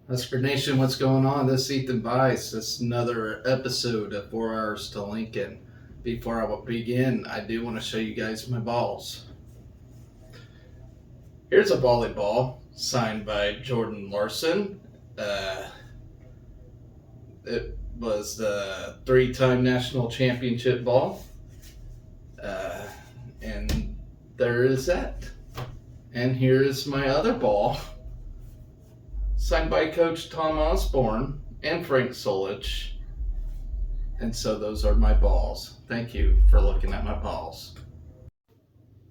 Husker Nation, what's going on? This is Ethan Vice. This is another episode of 4 Hours to Lincoln. Before I begin, I do want to show you guys my balls. Here's a volleyball signed by Jordan Larson. Uh, it was the 3-time national championship ball. Uh, and there is that. And here's my other ball, signed by Coach Tom Osborne and Frank Solich. And so those are my balls. Thank you for looking at my balls.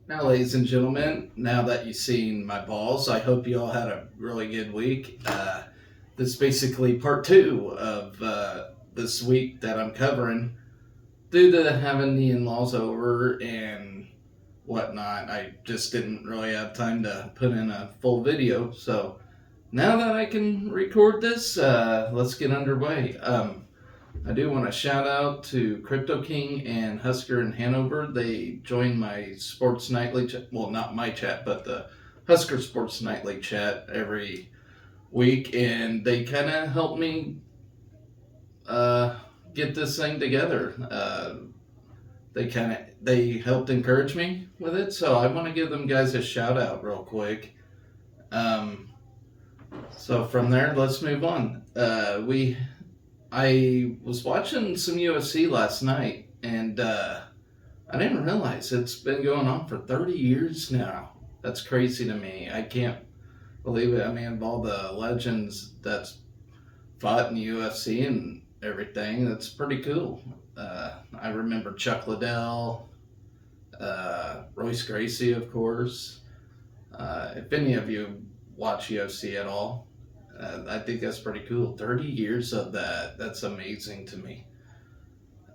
Now, ladies and gentlemen, now that you've seen my balls, I hope you all had a really good week. This is basically part 2 of this week that I'm covering. Due to having the in-laws over and whatnot, I just didn't really have time to put in a full video. So now that I can record this, let's get underway. I do want to shout out to Crypto King and Husker in Hanover. They joined my Sports Nightly chat. Well, not my chat, but the Husker Sports Nightly chat every week, and they kind of helped me get this thing together. They helped encourage me with it, so I want to give them guys a shout out real quick. So from there, let's move on. I was watching some UFC last night, and I didn't realize it's been going on for 30 years now. That's crazy to me. I can't believe it. I mean, of all the legends that's fought in the UFC and everything, that's pretty cool. I remember Chuck Liddell, Royce Gracie, of course. If any of you watch UFC at all, I think that's pretty cool. 30 years of that. That's amazing to me.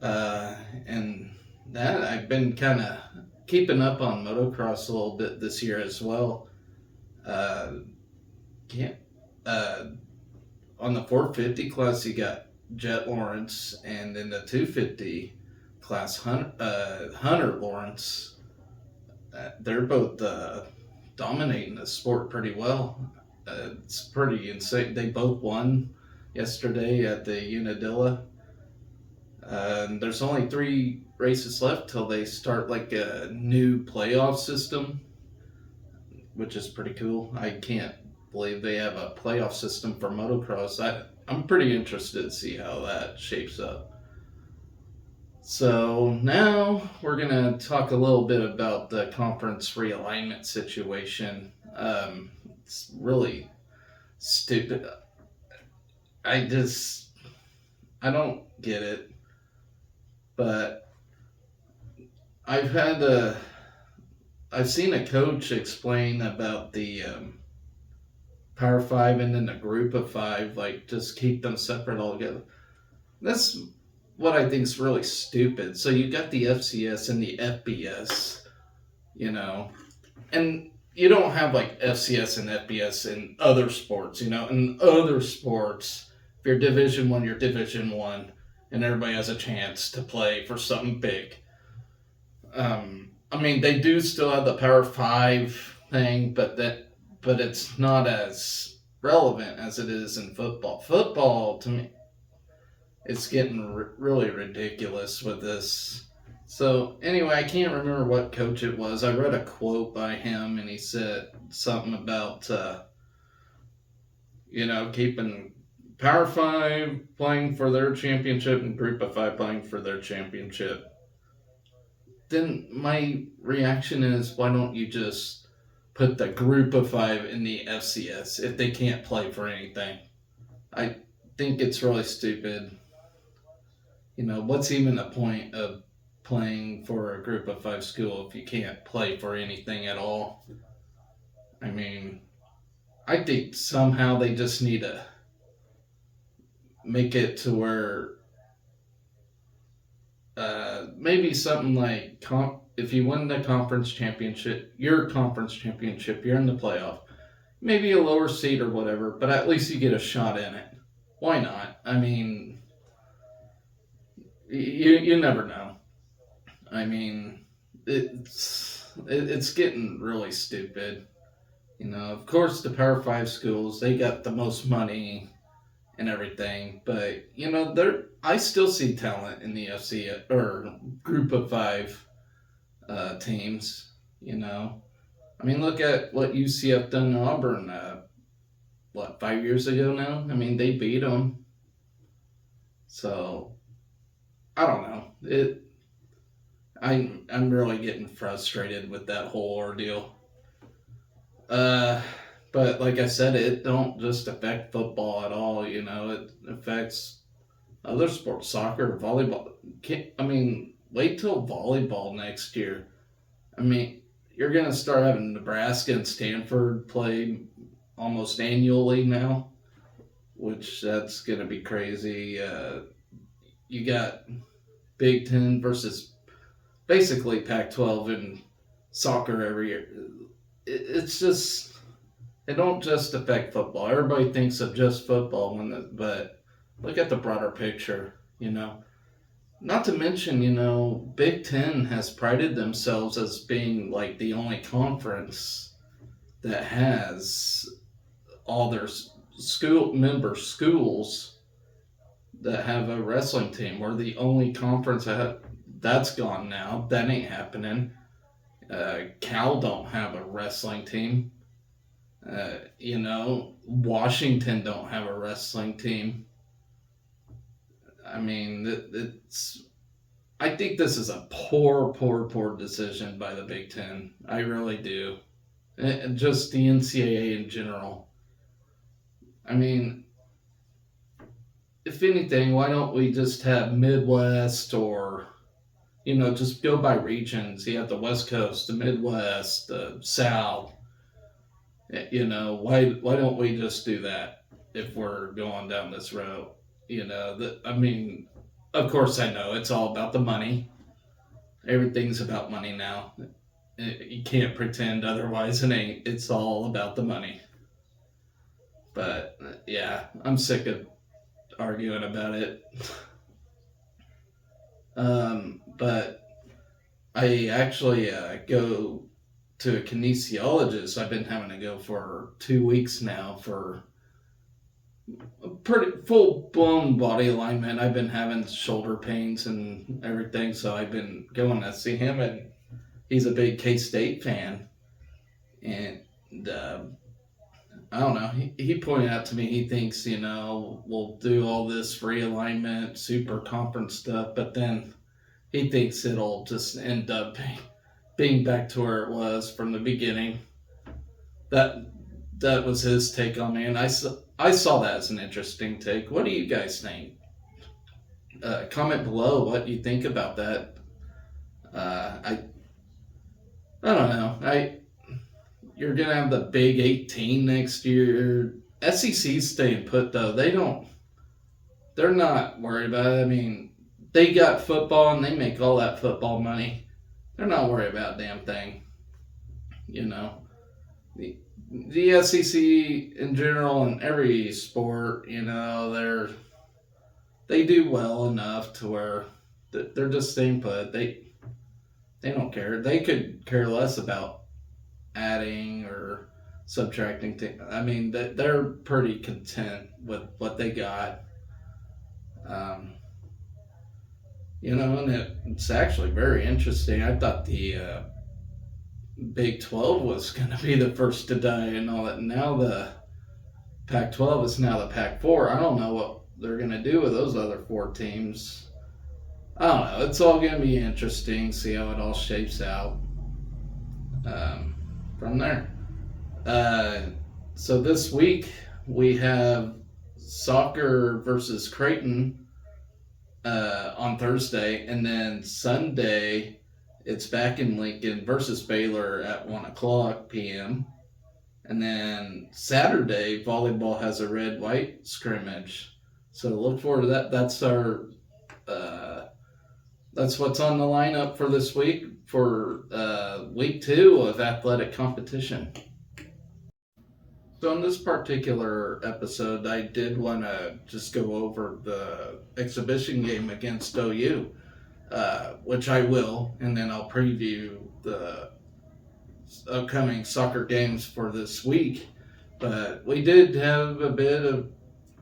And that I've been kind of keeping up on motocross a little bit this year as well. Can't On the 450 class you got Jet Lawrence, and in the 250 class Hunter Lawrence. They're both dominating the sport pretty well. It's pretty insane. They both won yesterday at the Unadilla. There's only 3 races left till they start like a new playoff system, which is pretty cool. I can't believe they have a playoff system for motocross. I'm pretty interested to see how that shapes up. So now we're going to talk a little bit about the conference realignment situation. It's really stupid. I don't get it. But I've seen a coach explain about the Power 5 and then the Group of 5, like just keep them separate altogether. That's what I think is really stupid. So you got the FCS and the FBS, and you don't have like FCS and FBS in other sports, In other sports, if you're Division 1, you're Division 1, and everybody has a chance to play for something big. I mean, they do still have the Power 5 thing, but it's not as relevant as it is in football. Football, to me, it's getting really ridiculous with this. So anyway, I can't remember what coach it was. I read a quote by him, and he said something about keeping Power 5 playing for their championship and Group of 5 playing for their championship. Then my reaction is, why don't you just put the Group of 5 in the FCS if they can't play for anything? I think it's really stupid. What's even the point of playing for a Group of 5 school if you can't play for anything at all? I mean, I think somehow they just need to make it to where maybe something like if you win the conference championship, you're in the playoff, maybe a lower seed or whatever, but at least you get a shot in it. Why not? I mean, you never know. I mean, it's getting really stupid. Of course, the Power 5 schools, they got the most money and everything, but, I still see talent in the FC or group of five teams, I mean, look at what UCF done to Auburn, 5 years ago now? I mean, they beat them. So, I don't know. I'm really getting frustrated with that whole ordeal. Uh, but like I said, it don't just affect football at all. It affects other sports, soccer, volleyball. Wait till volleyball next year. I mean, you're gonna start having Nebraska and Stanford play almost annually now, which that's gonna be crazy. You got Big Ten versus basically Pac-12 in soccer every year. It's just it don't just affect football. Everybody thinks of just football but look at the broader picture. Not to mention, Big Ten has prided themselves as being like the only conference that has all their schools that have a wrestling team. We're the only conference that's gone now. That ain't happening. Cal don't have a wrestling team. Washington don't have a wrestling team. I mean, I think this is a poor decision by the Big Ten. I really do. And just the NCAA in general. I mean, if anything, why don't we just have Midwest or, just go by regions? You have the West Coast, the Midwest, the South. Why don't we just do that if we're going down this road? Of course I know it's all about the money. Everything's about money now. You can't pretend otherwise. It ain't. It's all about the money. But yeah, I'm sick of arguing about it. But I actually go to a kinesiologist. I've been having to go for 2 weeks now for a pretty full-blown body alignment. I've been having shoulder pains and everything, so I've been going to see him, and he's a big K-State fan. And I don't know, he pointed out to me he thinks, we'll do all this realignment, super conference stuff, but then he thinks it'll just end up being back to where it was from the beginning. That was his take on me, and I saw that as an interesting take. What do you guys think? Comment below what you think about that. I don't know. You're gonna have the Big 18 next year. SEC's staying put though. They're not worried about it. I mean, they got football and they make all that football money. They're not worried about a damn thing. The SEC in general in every sport, they do well enough to where they're just staying put. They don't care. They could care less about adding or subtracting things. I mean, they're pretty content with what they got. And it's actually very interesting. I thought the Big 12 was going to be the first to die and all that. Now the Pac-12 is now the Pac-4. I don't know what they're going to do with those other 4 teams. I don't know. It's all going to be interesting, see how it all shapes out from there. So this week we have soccer versus Creighton on Thursday, and then Sunday it's back in Lincoln versus Baylor at 1:00 p.m. And then Saturday volleyball has a red-white scrimmage, so look forward to that. That's our that's what's on the lineup for this week for week 2 of athletic competition. So in this particular episode, I did want to just go over the exhibition game against OU, which I will, and then I'll preview the upcoming soccer games for this week. But we did have a bit of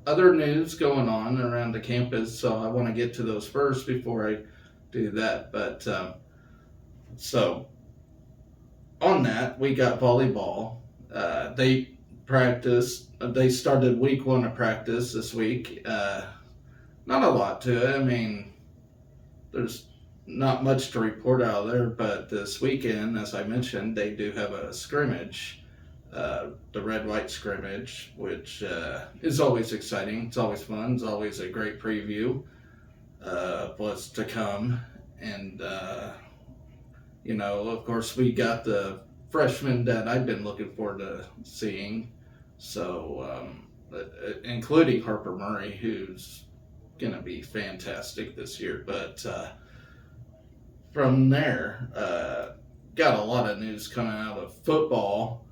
other news going on around the campus, so I want to get to those first before I do that. But so on that, we got volleyball. They practiced. They started week 1 of practice this week. Not a lot to it. I mean, there's not much to report out of there, but this weekend, as I mentioned, they do have a scrimmage, the red-white scrimmage, which is always exciting. It's always fun. It's always a great preview of what's to come. And, of course, we got the freshmen that I've been looking forward to seeing. So, including Harper Murray, who's going to be fantastic this year. But from there, got a lot of news coming out of football.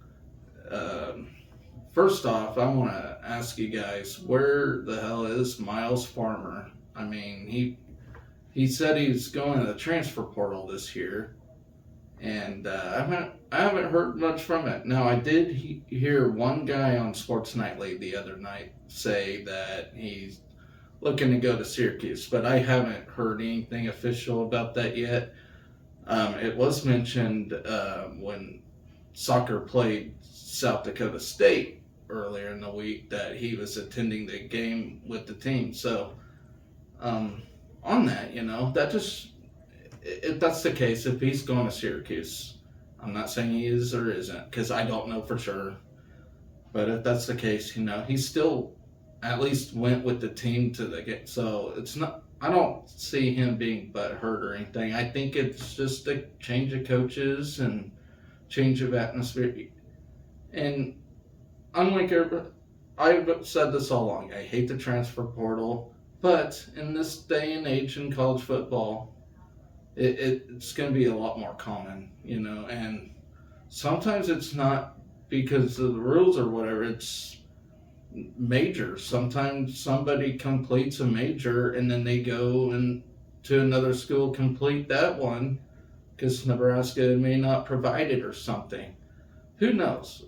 First off, I want to ask you guys, where the hell is Miles Farmer? I mean, he said he's going to the transfer portal this year, and I haven't heard much from it. Now, I did hear one guy on Sports Nightly the other night say that he's looking to go to Syracuse, but I haven't heard anything official about that yet. It was mentioned when soccer played South Dakota State earlier in the week that he was attending the game with the team. So on that, that just, if that's the case, if he's going to Syracuse, I'm not saying he is or isn't, because I don't know for sure. But if that's the case, he still at least went with the team to the game. So it's not, I don't see him being butthurt or anything. I think it's just a change of coaches and change of atmosphere. And unlike everybody, I've said this all along, I hate the transfer portal, but in this day and age in college football, it's going to be a lot more common, and sometimes it's not because of the rules or whatever, it's majors. Sometimes somebody completes a major and then they go to another school, complete that one, because Nebraska may not provide it or something. Who knows?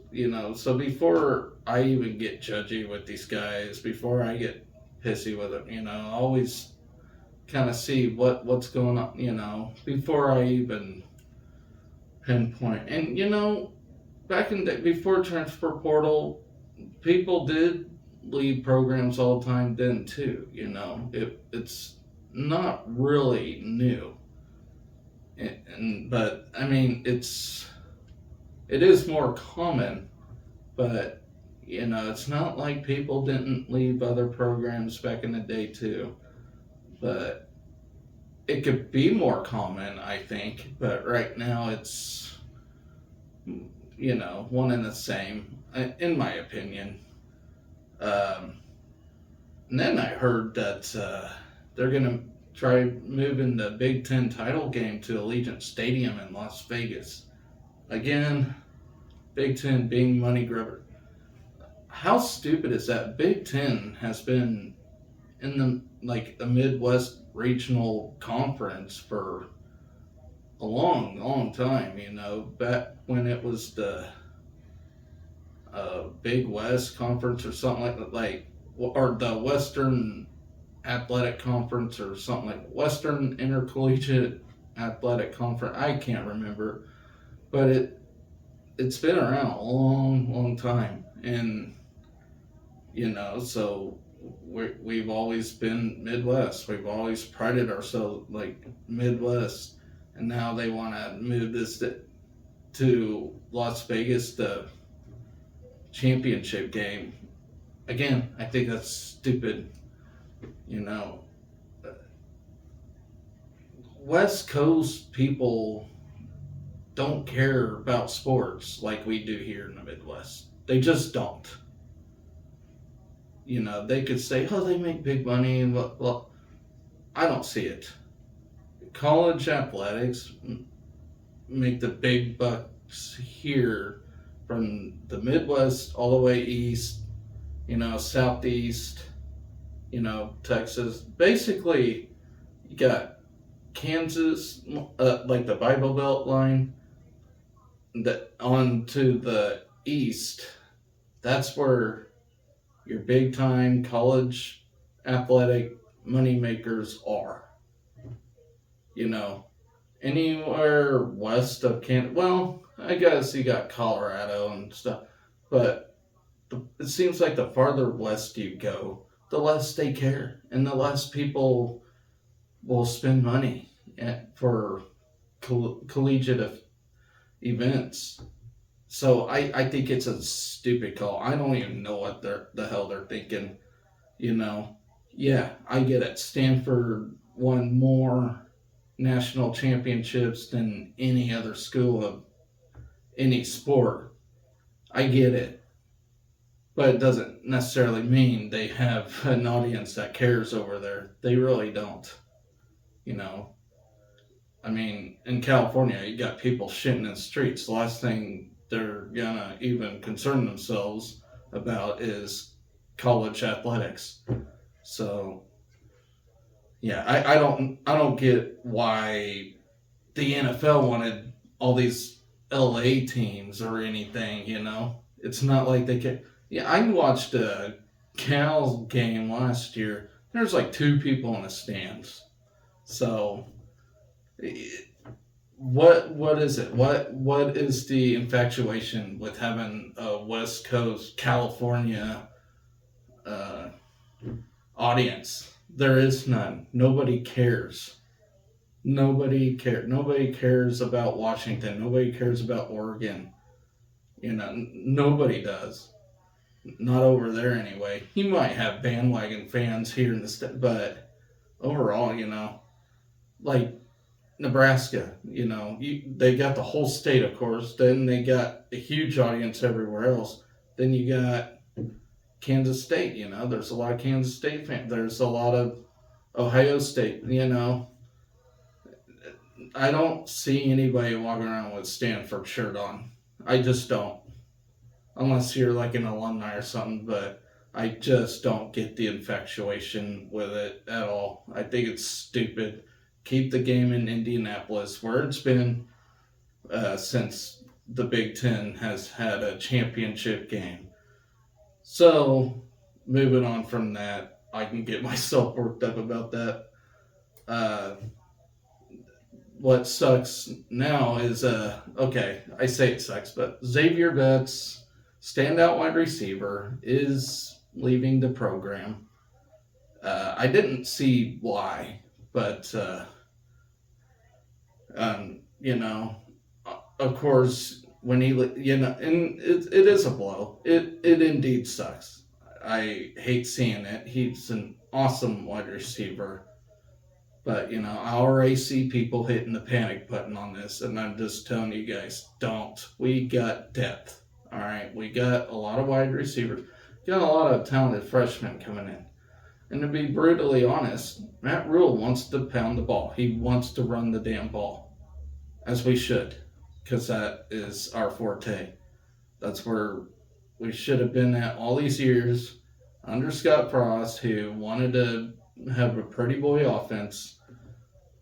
So before I even get judgy with these guys, before I get pissy with them, I always kind of see what's going on, before I even pinpoint. And, back in the before transfer portal, people did leave programs all the time then too, it's not really new. But I mean, it is more common, but it's not like people didn't leave other programs back in the day too. But it could be more common, I think, but right now it's one and the same, in my opinion. And then I heard that they're going to try moving the Big Ten title game to Allegiant Stadium in Las Vegas. Again, Big Ten being money grubber. How stupid is that? Big Ten has been in the Midwest Regional Conference for a long, long time, back when it was the Big West Conference or something or the Western Athletic Conference or something like Western Intercollegiate Athletic Conference. I can't remember, but it's been around a long, long time, and so we've always been Midwest. We've always prided ourselves like Midwest, and now they want to move this to Las Vegas, the championship game. Again, I think that's stupid. West Coast people don't care about sports like we do here in the Midwest. They just don't. They could say, oh, they make big money and well, I don't see it. College athletics make the big bucks here from the Midwest all the way east, southeast, Texas. Basically, you got Kansas, like the Bible Belt line, on to the east, that's where your big time college athletic moneymakers are. You know, anywhere west of Canada, well, I guess you got Colorado and stuff, but it seems like the farther west you go, the less they care and the less people will spend money for collegiate events. So I think it's a stupid call. I don't even know what the hell they're thinking. You know, yeah, I get it. Stanford won more national championships than any other school of any sport. I get it. But it doesn't necessarily mean they have an audience that cares over there. They really don't. You know, I mean, in California, you got people shitting in the streets. The last thing they're gonna even concern themselves about is college athletics. So, yeah, I don't get why the NFL wanted all these LA teams or anything. You know, it's not like they can. Yeah, I watched a Cal game last year. There's like two people in the stands. So what is it? What is the infatuation with having a West Coast California uh, audience? There is none. Nobody cares. Nobody cares about Washington. Nobody cares about Oregon. You know, nobody does. Not over there anyway. You might have bandwagon fans here in the state, but overall, you know, like Nebraska, you know, they got the whole state, of course. Then they got a huge audience everywhere else. Then you got Kansas State, you know, there's a lot of Kansas State fans. There's a lot of Ohio State, you know. I don't see anybody walking around with Stanford shirt on. I just don't. Unless you're like an alumni or something, but I just don't get the infatuation with it at all. I think it's stupid. Keep the game in Indianapolis, where it's been since the Big Ten has had a championship game. So, moving on from that, I can get myself worked up about that. Uh, what sucks now is, okay, I say it sucks, but Xavier Betts, standout wide receiver, is leaving the program. I didn't see why, but you know, of course, when he, you know, and it is a blow. It indeed sucks. I hate seeing it. He's an awesome wide receiver. But, you know, I already see people hitting the panic button on this, and I'm just telling you guys, don't. We got depth, all right? We got a lot of wide receivers. Got a lot of talented freshmen coming in. And to be brutally honest, Matt Rule wants to pound the ball. He wants to run the damn ball, as we should, because that is our forte. That's where we should have been at all these years under Scott Frost, who wanted to have a pretty boy offense.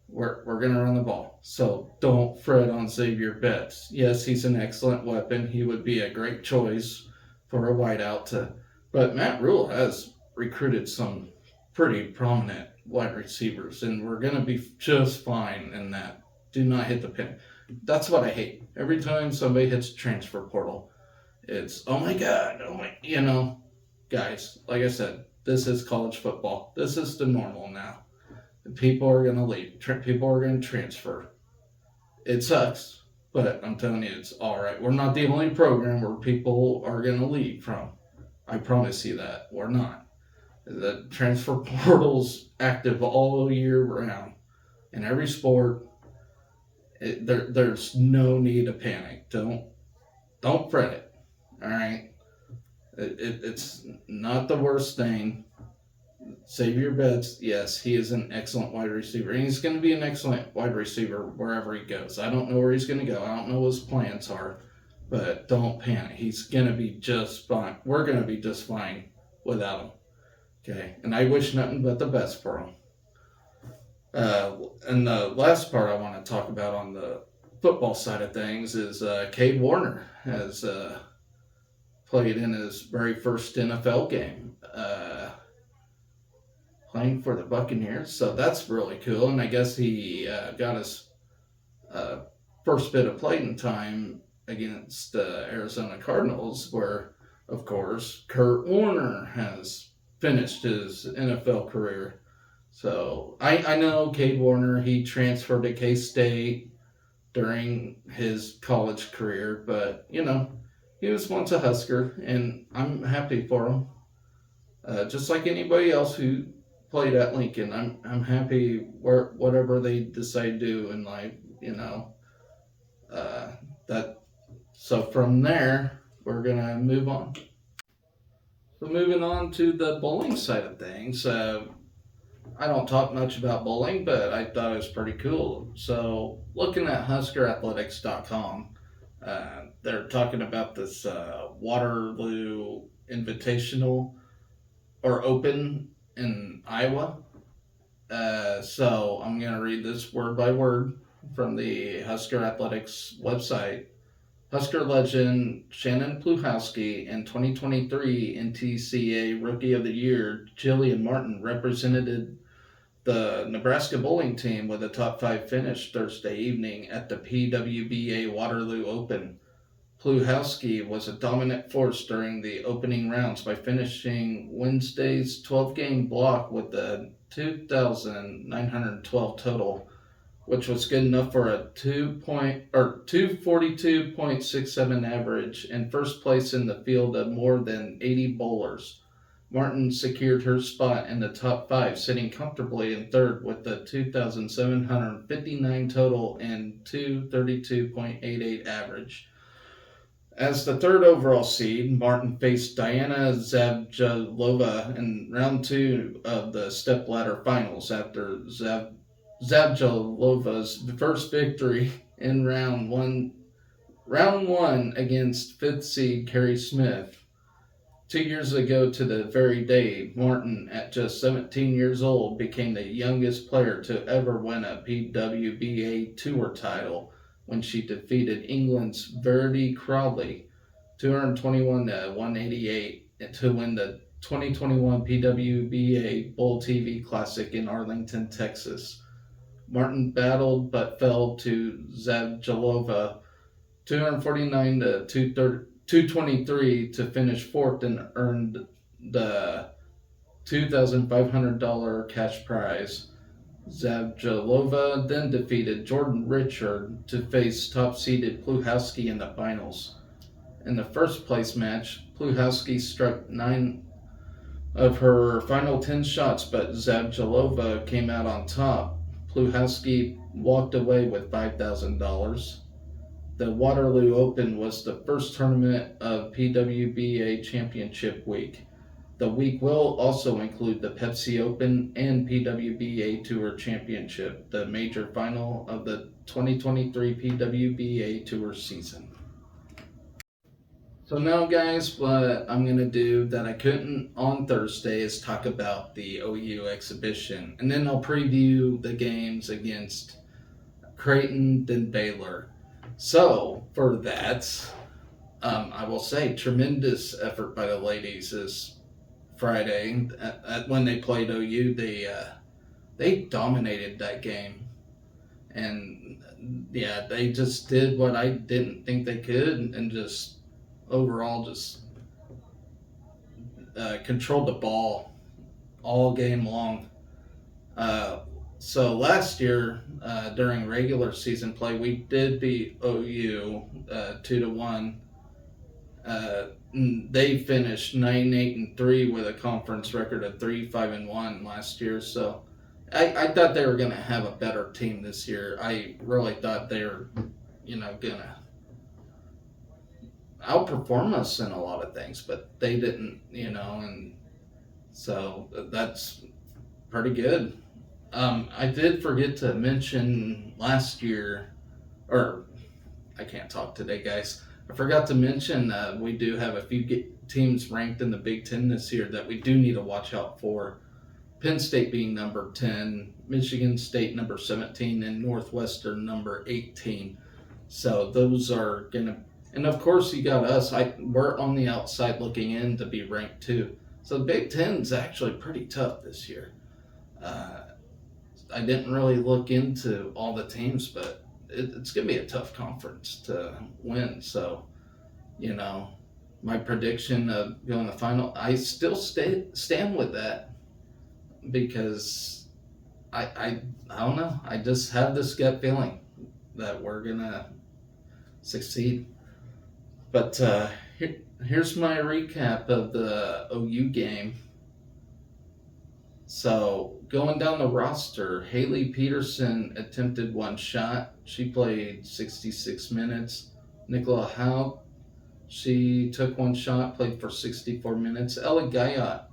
We're going to run the ball. So don't fret on Xavier Betts. Yes, he's an excellent weapon. He would be a great choice for a wideout. But Matt Rule has recruited some pretty prominent wide receivers, and we're going to be just fine in that. Do not hit the pin. That's what I hate. Every time somebody hits transfer portal, it's, oh my God, you know, guys, like I said, this is college football. This is the normal now. People are going to leave. People are going to transfer. It sucks, but I'm telling you, it's all right. We're not the only program where people are going to leave from. I promise you that. We're not. The transfer portal's active all year round. In every sport, there's no need to panic. Don't fret it. All right? It's not the worst thing. Xavier Betts, yes, he is an excellent wide receiver. And he's going to be an excellent wide receiver wherever he goes. I don't know where he's going to go. I don't know what his plans are. But don't panic. He's going to be just fine. We're going to be just fine without him. Okay? And I wish nothing but the best for him. And the last part I want to talk about on the football side of things is Cade Warner has played in his very first NFL game, playing for the Buccaneers. So that's really cool. And I guess he got his uh, first bit of playing time against the Arizona Cardinals, where, of course, Kurt Warner has finished his NFL career. So I know Cade Warner, he transferred to K State during his college career, but he was once a Husker, and I'm happy for him. Just like anybody else who played at Lincoln, I'm happy where whatever they decide to do in life. Uh, that so from there we're gonna move on. So moving on to the bowling side of things. I don't talk much about bowling, but I thought it was pretty cool. So looking at HuskerAthletics.com, they're talking about this Waterloo Invitational or Open in Iowa. So I'm going to read this word by word from the Husker Athletics website. Husker legend Shannon Pluhowski and 2023 NTCA Rookie of the Year Jillian Martin represented the Nebraska bowling team with a top 5 finish Thursday evening at the PWBA Waterloo Open. Pluhowski was a dominant force during the opening rounds by finishing Wednesday's 12-game block with a 2,912 total, which was good enough for a 242.67 average and first place in the field of more than 80 bowlers. Martin secured her spot in the top 5, sitting comfortably in third with a 2,759 total and 232.88 average. As the third overall seed, Martin faced Diana Zabjalova in round 2 of the stepladder finals after Zabjalova's first victory in round one against 5th seed Carrie Smith. 2 years ago to the very day, Martin, at just 17 years old, became the youngest player to ever win a PWBA Tour title when she defeated England's Verity Crowley 221 to 188 to win the 2021 PWBA Bowl TV Classic in Arlington, Texas. Martin battled but fell to Zabjalova 249 to 223 to finish fourth and earned the $2,500 cash prize. Zabjalova then defeated Jordan Richard to face top-seeded Pluhowski in the finals. In the first place match, Pluhowski struck 9 of her final 10 shots, but Zabjalova came out on top. Pluhowski walked away with $5,000. The Waterloo Open was the first tournament of PWBA Championship Week. The week will also include the Pepsi Open and PWBA Tour Championship, the major final of the 2023 PWBA Tour season. So now, guys, what I'm going to do that I couldn't on Thursday is talk about the OU exhibition, and then I'll preview the games against Creighton, then Baylor. So, for that, I will say tremendous effort by the ladies this Friday. When they played OU, they dominated that game, and yeah, they just did what I didn't think they could, and just overall just controlled the ball all game long. So last year, during regular season play, we did beat OU 2-1. They finished 9-8-3 with a conference record of 3-5-1 last year. So I thought they were going to have a better team this year. I really thought they were, going to outperform us in a lot of things, but they didn't, and so that's pretty good. I did forget to mention last year, or I can't talk today, guys. I forgot to mention we do have a few teams ranked in the Big Ten this year that we do need to watch out for. Penn State being number 10, Michigan State number 17, and Northwestern number 18. So those are gonna, and of course you got us. We're on the outside looking in to be ranked too. So the Big Ten's actually pretty tough this year. Uh, I didn't really look into all the teams, but it's gonna be a tough conference to win. So you know, my prediction of going to the final, I still stand with that because I don't know. I just have this gut feeling that we're gonna succeed. But here's my recap of the OU game. So going down the roster, Haley Peterson attempted one shot. She played 66 minutes. Nicola Howe, she took one shot, played for 64 minutes. Ella Guyot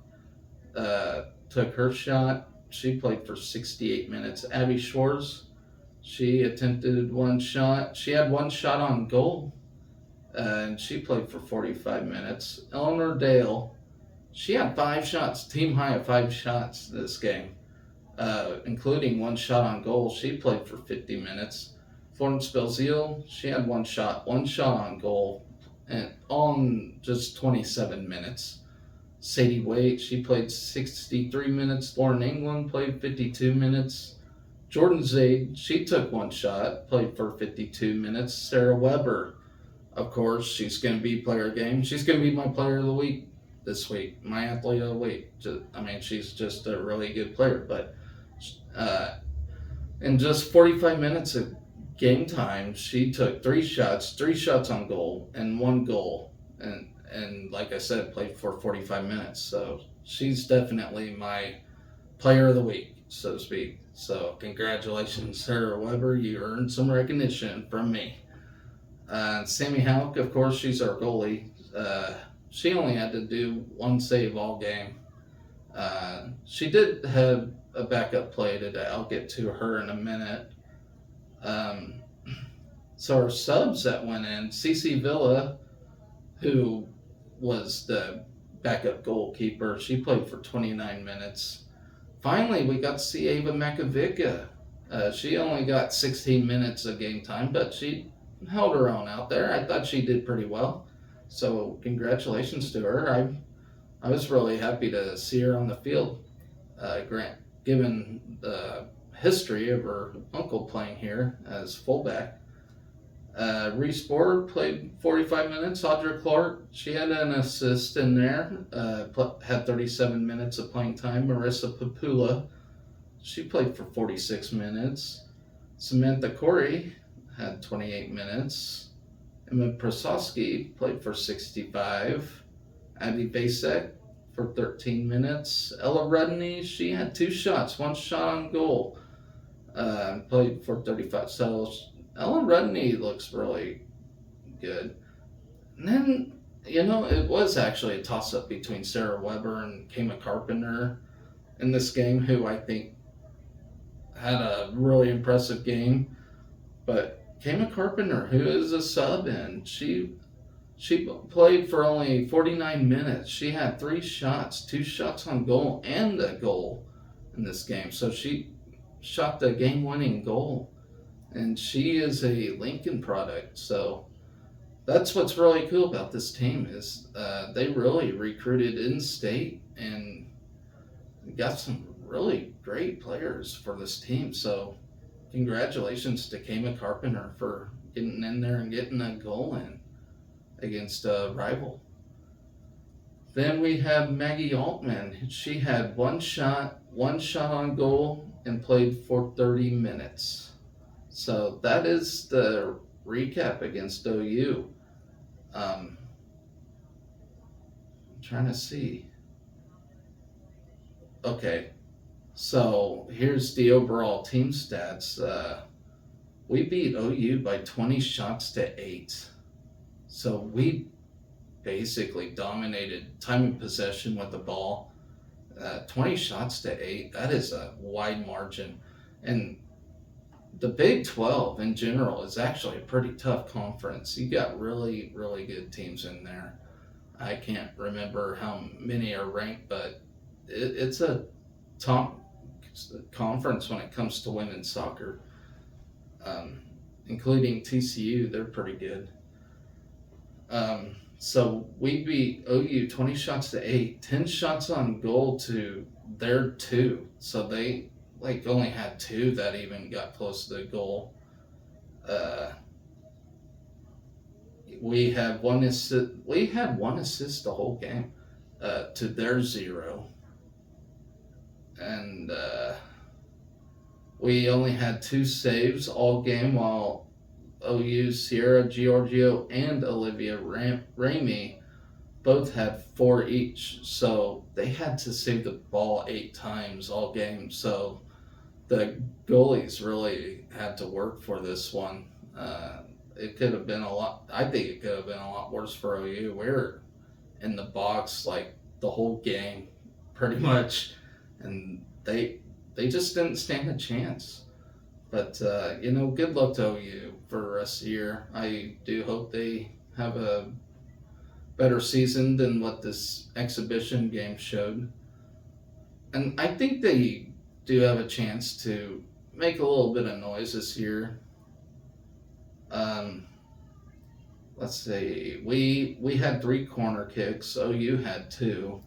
took her shot. She played for 68 minutes. Abby Shores, she attempted one shot. She had one shot on goal, and she played for 45 minutes. Eleanor Dale, she had 5 shots, team high of 5 shots this game, including one shot on goal. She played for 50 minutes. Florence Belzile, she had one shot on goal, and on just 27 minutes. Sadie Waite, she played 63 minutes. Lauren England played 52 minutes. Jordan Zaid, she took one shot, played for 52 minutes. Sarah Weber, of course, she's going to be player of the game. She's going to be my player of the week this week, my athlete of the week. She's just a really good player. But in just 45 minutes of game time, she took 3 shots on goal, and 1 goal. And like I said, played for 45 minutes. So she's definitely my player of the week, so to speak. So congratulations, Sarah Weber. You earned some recognition from me. Sammy Houck, of course, she's our goalie. She only had to do 1 save all game. She did have a backup play today. I'll get to her in a minute. So our subs that went in, Cece Villa, who was the backup goalkeeper, she played for 29 minutes. Finally, we got to see Ava Makovica. She only got 16 minutes of game time, but she held her own out there. I thought she did pretty well. So congratulations to her. I was really happy to see her on the field, given the history of her uncle playing here as fullback. Reese Board played 45 minutes. Audra Clark, she had an assist in there, had 37 minutes of playing time. Marissa Papula, she played for 46 minutes. Samantha Corey had 28 minutes. Emma Prasowski played for 65. Abby Basek for 13 minutes. Ella Rudney, she had 2 shots, 1 shot on goal. Played for 35. So Ella Rudney looks really good. And then, it was actually a toss-up between Sarah Weber and Kama Carpenter in this game, who I think had a really impressive game. But Kama Carpenter, who is a sub in, she played for only 49 minutes. She had 3 shots, 2 shots on goal, and a goal in this game. So she shot the game-winning goal. And she is a Lincoln product. So that's what's really cool about this team is they really recruited in-state and got some really great players for this team. So congratulations to Kama Carpenter for getting in there and getting a goal in against a rival. Then we have Maggie Altman. She had 1 shot on goal, and played for 30 minutes. So that is the recap against OU. I'm trying to see. Okay, so here's the overall team stats. We beat OU by 20 shots to 8. So we basically dominated time of possession with the ball. 20 shots to 8, that is a wide margin. And the Big 12 in general is actually a pretty tough conference. You got really, really good teams in there. I can't remember how many are ranked, but it's a top conference when it comes to women's soccer. including TCU. They're pretty good. So we beat OU 20 shots to 8, 10 shots on goal to their 2. So they like only had 2 that even got close to the goal. We had one assist. We had one assist the whole game, to their 0, and we only had 2 saves all game, while OU's Sierra Giorgio and Olivia Ramey both had 4 each. So they had to save the ball 8 times all game. So the goalies really had to work for this one. It could have been a lot. I think it could have been a lot worse for OU. We were in the box like the whole game, pretty much, and they just didn't stand a chance. But good luck to OU for the rest of the year. I do hope they have a better season than what this exhibition game showed, and I think they do have a chance to make a little bit of noise this year. Let's see. We had 3 corner kicks. OU had 2.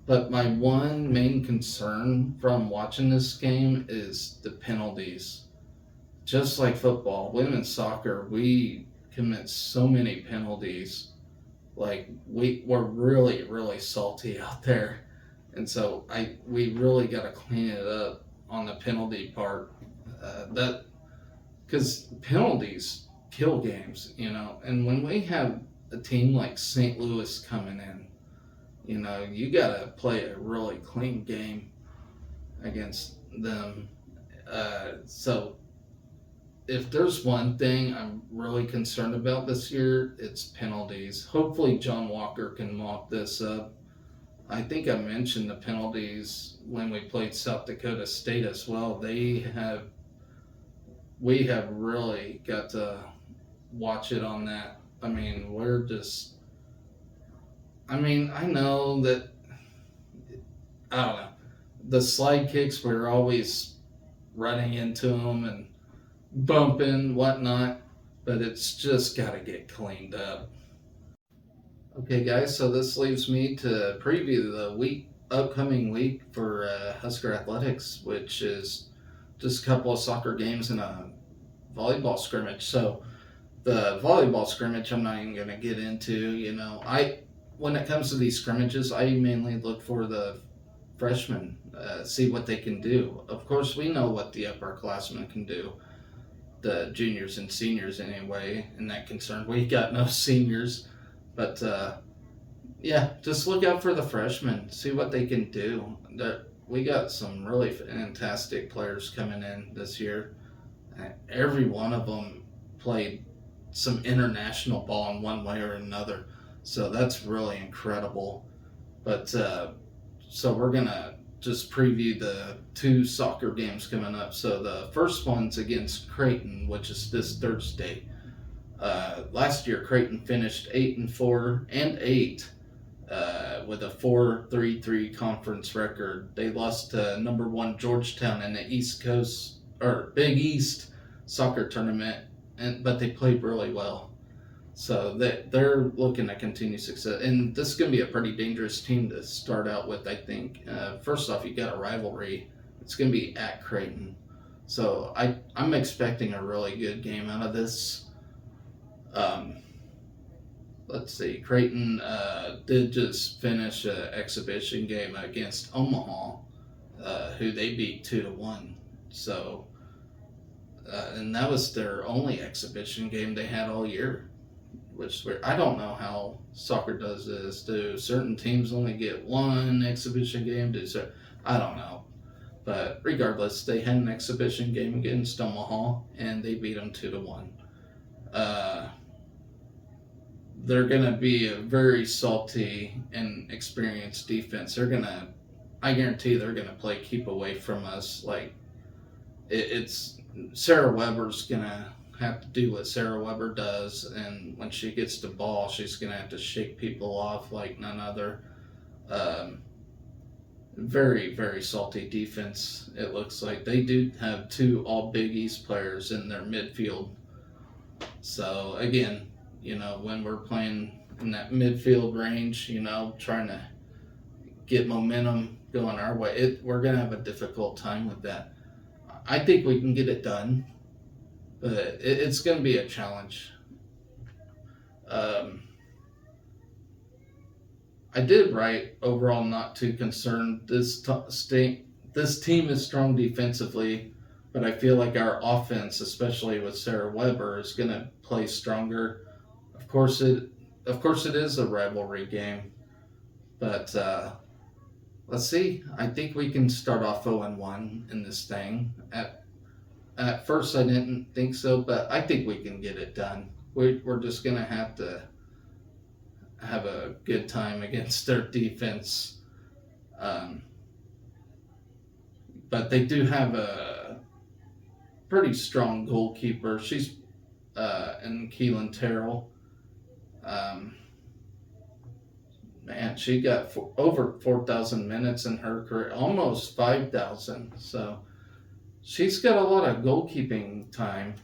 But my one main concern from watching this game is the penalties. Just like football, women's soccer, we commit so many penalties. Like we're really, really salty out there, and so we really got to clean it up on the penalty part. Because penalties kill games, and when we have a team like St. Louis coming in, you gotta play a really clean game against them. So if there's one thing I'm really concerned about this year, it's penalties. Hopefully John Walker can mop this up. I think I mentioned the penalties when we played South Dakota State as well. We have really got to watch it on that. I mean, I know that, I don't know, the slide kicks, we're always running into them and bumping, whatnot, but it's just got to get cleaned up. Okay, guys, so this leaves me to preview the upcoming week for Husker Athletics, which is just a couple of soccer games and a volleyball scrimmage. So the volleyball scrimmage, I'm not even going to get into. When it comes to these scrimmages, I mainly look for the freshmen, see what they can do. Of course, we know what the upperclassmen can do, the juniors and seniors anyway, in that concern. We got no seniors, but just look out for the freshmen, see what they can do. We got some really fantastic players coming in this year. Every one of them played some international ball in one way or another. So that's really incredible. But so we're going to just preview the 2 soccer games coming up. So the first one's against Creighton, which is this Thursday. Last year, Creighton finished 8-4 and 8 with a 4-3-3 conference record. They lost to number 1 Georgetown in the East Coast or Big East soccer tournament, but they played really well. So they're looking to continue success. And this is going to be a pretty dangerous team to start out with, I think. First off, you got a rivalry. It's going to be at Creighton. So I'm expecting a really good game out of this. Let's see. Creighton did just finish an exhibition game against Omaha, who they beat 2-1. So, and that was their only exhibition game they had all year. Which I don't know how soccer does this. Do certain teams only get one exhibition game? I don't know. But regardless, they had an exhibition game against Omaha, and they beat them 2-1. They're going to be a very salty and experienced defense. I guarantee they're going to play keep away from us. Like, it's Sarah Weber's going to have to do what Sarah Weber does, and when she gets the ball, she's going to have to shake people off like none other. Very, very salty defense. It looks like they do have two all Big East players in their midfield. So again, when we're playing in that midfield range, trying to get momentum going our way, we're gonna have a difficult time with that. I think we can get it done, but it's gonna be a challenge. Um, I did write overall not too concerned. This team is strong defensively, but I feel like our offense, especially with Sarah Weber, is going to play stronger. Of course it is a rivalry game, but let's see. I think we can start off 0-1 in this thing. At first, I didn't think so, but I think we can get it done. We're just going to have a good time against their defense. But they do have a pretty strong goalkeeper. She's in Keelan Terrell. Man, she got over 4,000 minutes in her career, almost 5,000. So she's got a lot of goalkeeping time.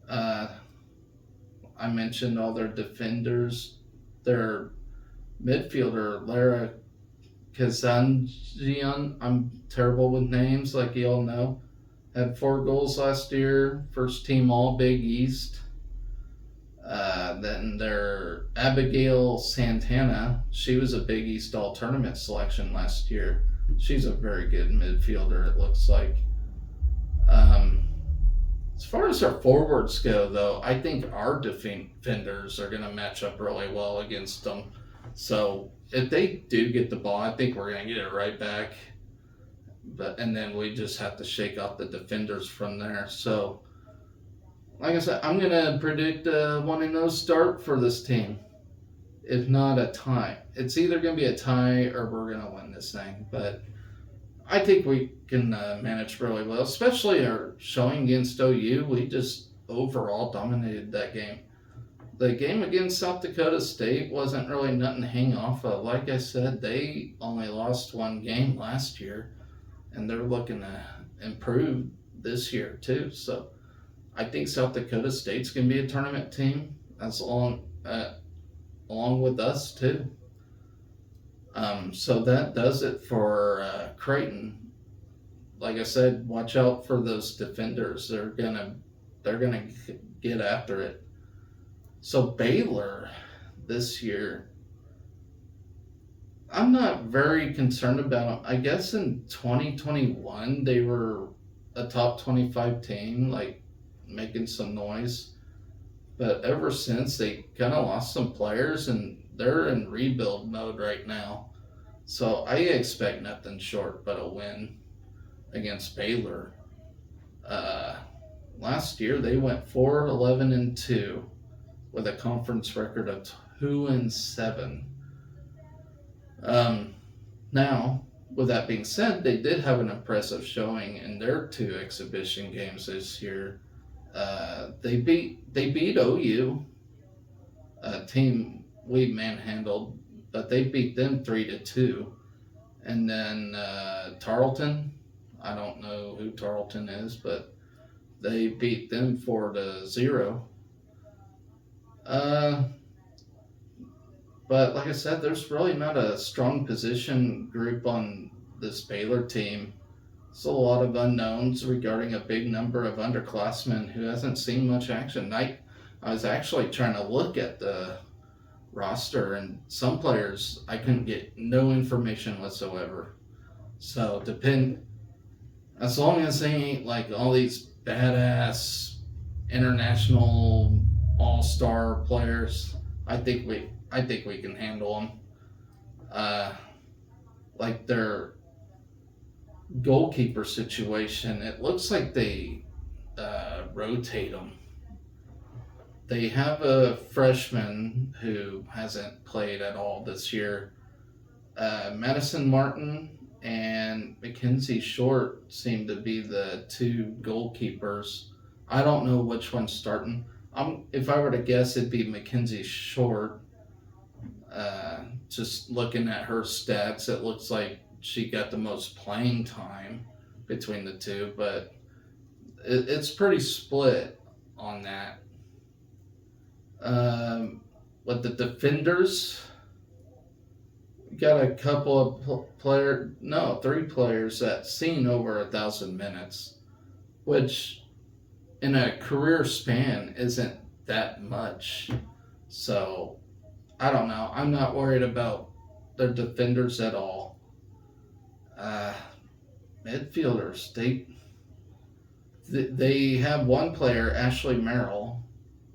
I mentioned all their defenders. Their midfielder, Lara Kazanjian, I'm terrible with names, like you all know, had 4 goals last year, first team All Big East. Then their Abigail Santana, she was a Big East All Tournament selection last year. She's a very good midfielder, it looks like. As far as our forwards go, though, I think our defenders are going to match up really well against them. So if they do get the ball, I think we're going to get it right back. And then we just have to shake off the defenders from there. So, like I said, I'm going to predict a 1-0 start for this team. If not a tie. It's either going to be a tie or we're going to win this thing. But I think we can manage really well, especially our showing against OU. We just overall dominated that game. The game against South Dakota State wasn't really nothing to hang off of. Like I said, they only lost 1 game last year, and they're looking to improve this year too. So I think South Dakota State's going to be a tournament team along with us too. So that does it for Creighton. Like I said, watch out for those defenders. They're gonna get after it. So Baylor this year, I'm not very concerned about them. I guess in 2021 they were a top 25 team, like making some noise. But ever since, they kind of lost some players, and they're in rebuild mode right now. So I expect nothing short but a win against Baylor. Last year they went 4-11-2 with a conference record of 2-7. Now, with that being said, they did have an impressive showing in their 2 exhibition games this year. They beat OU, a team we manhandled, but they beat them 3-2. And then Tarleton, I don't know who Tarleton is, but they beat them 4-0. But like I said, there's really not a strong position group on this Baylor team. There's a lot of unknowns regarding a big number of underclassmen who hasn't seen much action. I was actually trying to look at the roster, and some players I couldn't get no information whatsoever. So as long as they ain't like all these badass international all-star players, I think we can handle them. Like their goalkeeper situation, it looks like they rotate them. They have a freshman who hasn't played at all this year. Madison Martin and Mackenzie Short seem to be the 2 goalkeepers. I don't know which one's starting. If I were to guess, it'd be Mackenzie Short. Just looking at her stats, it looks like she got the most playing time between the two, but it's pretty split on that. With the defenders, we got a couple of three players that seen over 1,000 minutes, which in a career span isn't that much. So I don't know. I'm not worried about their defenders at all. Midfielders, they have one player, Ashley Merrill,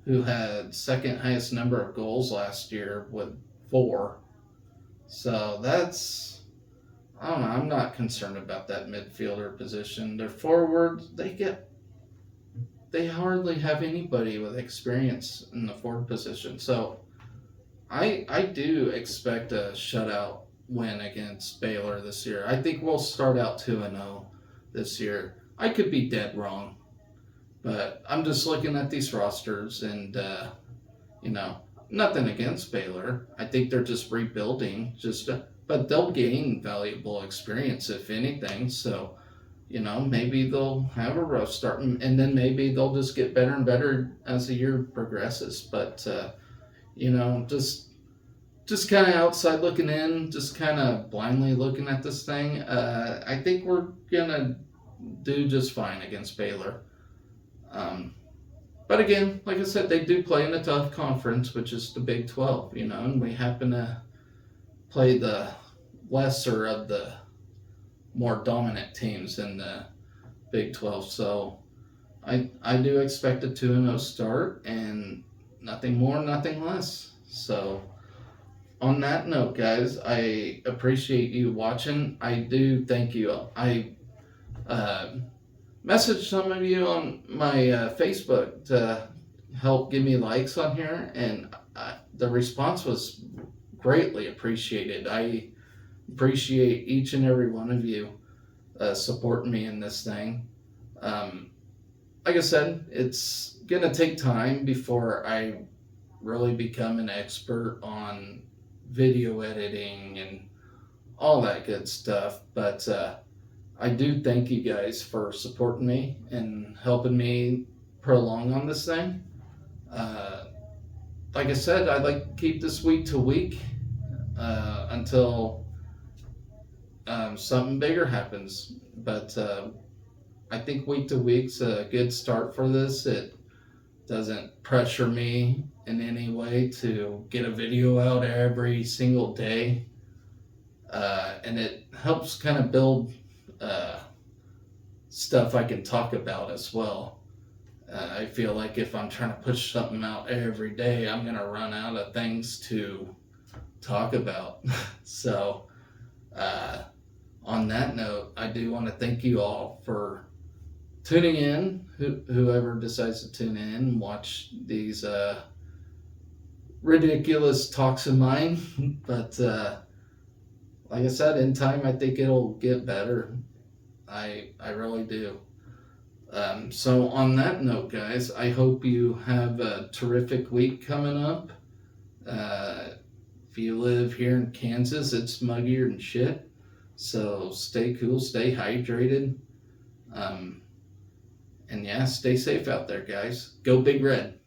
who had second highest number of goals last year with 4. So that's, I don't know, I'm not concerned about that midfielder position. Their forwards, they hardly have anybody with experience in the forward position. So I do expect a shutout win against Baylor this year. I think we'll start out 2-0 this year. I could be dead wrong, but I'm just looking at these rosters and, nothing against Baylor. I think they're just rebuilding, but they'll gain valuable experience if anything. So, maybe they'll have a rough start, and then maybe they'll just get better and as the year progresses. But just kind of outside looking in, just kind of blindly looking at this thing. I think we're gonna do just fine against Baylor. But again, like I said, they do play in a tough conference, which is the Big 12, and we happen to play the lesser of the more dominant teams in the Big 12. So I do expect a 2-0 start and nothing more, nothing less. So on that note, guys, I appreciate you watching. I do thank you. I messaged some of you on my Facebook to help give me likes on here, and the response was greatly appreciated. I appreciate each and every one of you supporting me in this thing. Like I said, it's going to take time before I really become an expert on video editing and all that good stuff, but I do thank you guys for supporting me and helping me prolong on this thing. Like I said, I'd like to keep this week to week until something bigger happens, but I think week to week's a good start for this. It doesn't pressure me in any way to get a video out every single day, and it helps kind of build stuff I can talk about as well. I feel like if I'm trying to push something out every day, I'm going to run out of things to talk about. So on that note, I do want to thank you all for tuning in, whoever decides to tune in and watch these ridiculous talks of mine. But like I said, in time, I think it'll get better. I really do. So on that note, guys, I hope you have a terrific week coming up. If you live here in Kansas, it's muggier than shit. So stay cool, stay hydrated. And yeah, stay safe out there, guys. Go Big Red.